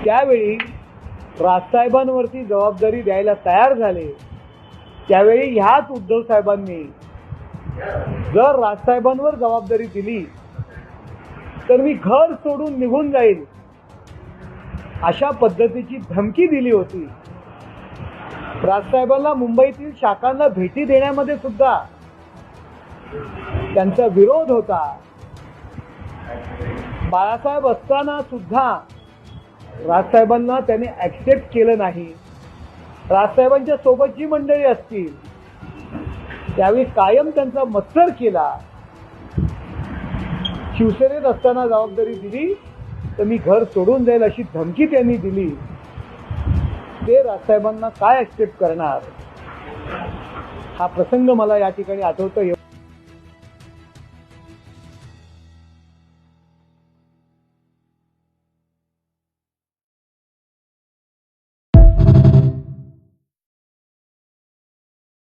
त्यावेळी राजसाहेबांवरती जबाबदारी द्यायला तयार झाले, त्यावेळी ह्याच उद्धव साहेबांनी जर राजसाहेबांवर जबाबदारी दिली तर मी घर सोडून निघून जाईल अशा पद्धतीची धमकी दिली होती. राजसाहेबांना मुंबईतील शाखांना भेटी देण्यामध्ये सुद्धा त्यांचा विरोध होता. बाळासाहेब असताना सुद्धा राजसाहेबांना त्यांनी ऍक्सेप्ट केलं नाही. राजसाहेबांच्या सोबत जी मंडळी असतील त्यावेळी कायम त्यांचा मत्सर केला. शिवसेनेत असताना जबाबदारी दिली तर मी घर सोडून जाईल अशी धमकी त्यांनी दिली. ते राजसाहेबांना काय ऍक्सेप्ट करणार, हा प्रसंग मला या ठिकाणी आठवतो.